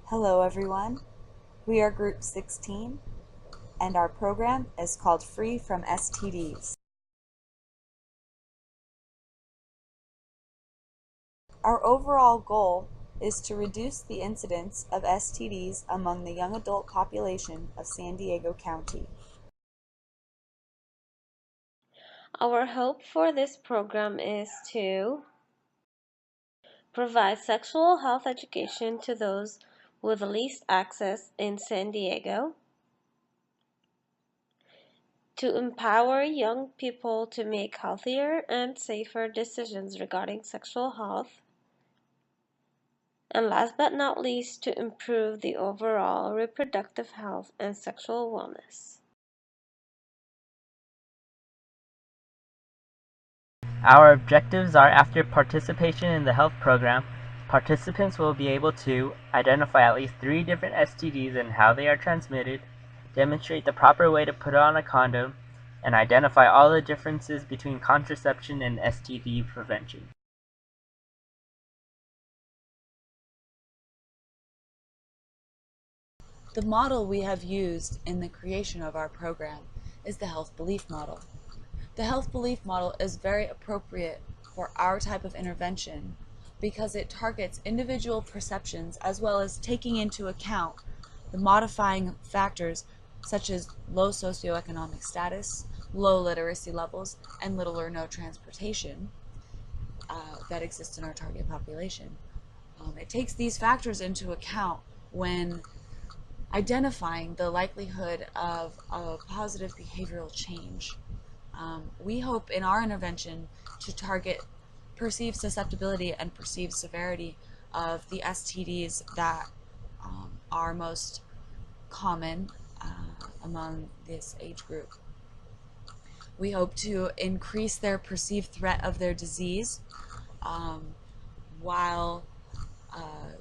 Hello everyone, we are Group 16 and our program is called Free from STDs. Our overall goal is to reduce the incidence of STDs among the young adult population of San Diego County. Our hope for this program is to provide sexual health education to those with least access in San Diego, to empower young people to make healthier and safer decisions regarding sexual health, and last but not least, to improve the overall reproductive health and sexual wellness. Our objectives are after participation in the health program, participants will be able to identify at least 3 different STDs and how they are transmitted, demonstrate the proper way to put on a condom, and identify all the differences between contraception and STD prevention. The model we have used in the creation of our program is the health belief model. The health belief model is very appropriate for our type of intervention because it targets individual perceptions as well as taking into account the modifying factors such as low socioeconomic status, low literacy levels, and little or no transportation that exist in our target population. It takes these factors into account when identifying the likelihood of a positive behavioral change. We hope in our intervention to target perceived susceptibility and perceived severity of the STDs that are most common among this age group. We hope to increase their perceived threat of their disease while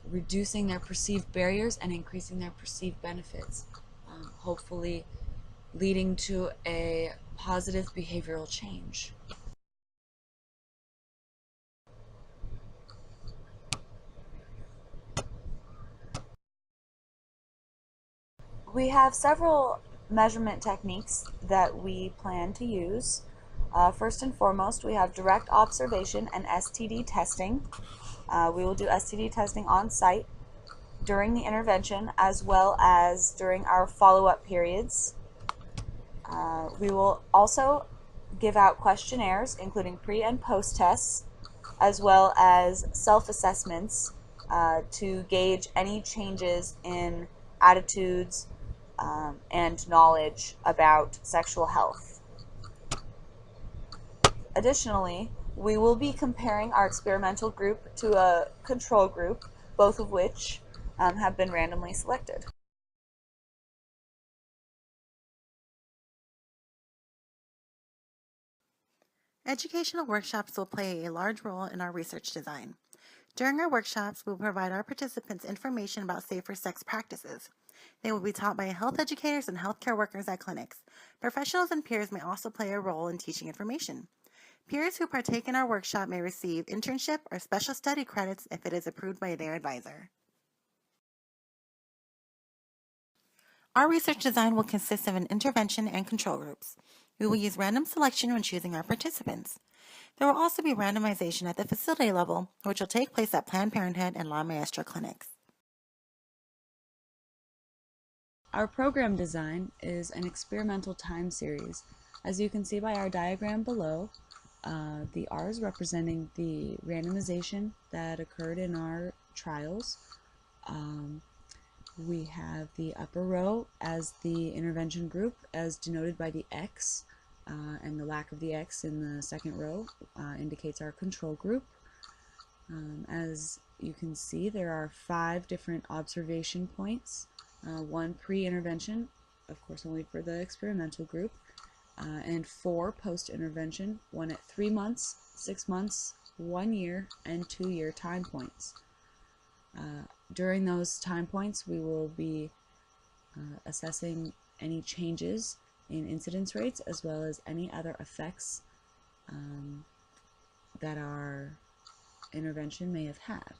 reducing their perceived barriers and increasing their perceived benefits, hopefully leading to a positive behavioral change. We have several measurement techniques that we plan to use. First and foremost, we have direct observation and STD testing. We will do STD testing on site during the intervention as well as during our follow-up periods. We will also give out questionnaires including pre and post tests as well as self-assessments to gauge any changes in attitudes and knowledge about sexual health. Additionally, we will be comparing our experimental group to a control group, both of which have been randomly selected. Educational workshops will play a large role in our research design. During our workshops, we will provide our participants information about safer sex practices. They will be taught by health educators and healthcare workers at clinics. Professionals and peers may also play a role in teaching information. Peers who partake in our workshop may receive internship or special study credits if it is approved by their advisor. Our research design will consist of an intervention and control groups. We will use random selection when choosing our participants. There will also be randomization at the facility level, which will take place at Planned Parenthood and La Maestra clinics. Our program design is an experimental time series. As you can see by our diagram below, the R's representing the randomization that occurred in our trials. We have the upper row as the intervention group, as denoted by the X, and the lack of the X in the second row indicates our control group. As you can see, there are 5 different observation points, 1 pre-intervention, of course only for the experimental group, and 4 post-intervention, 1 at 3 months, 6 months, 1 year, and 2-year time points. During those time points, we will be assessing any changes in incidence rates as well as any other effects that our intervention may have had.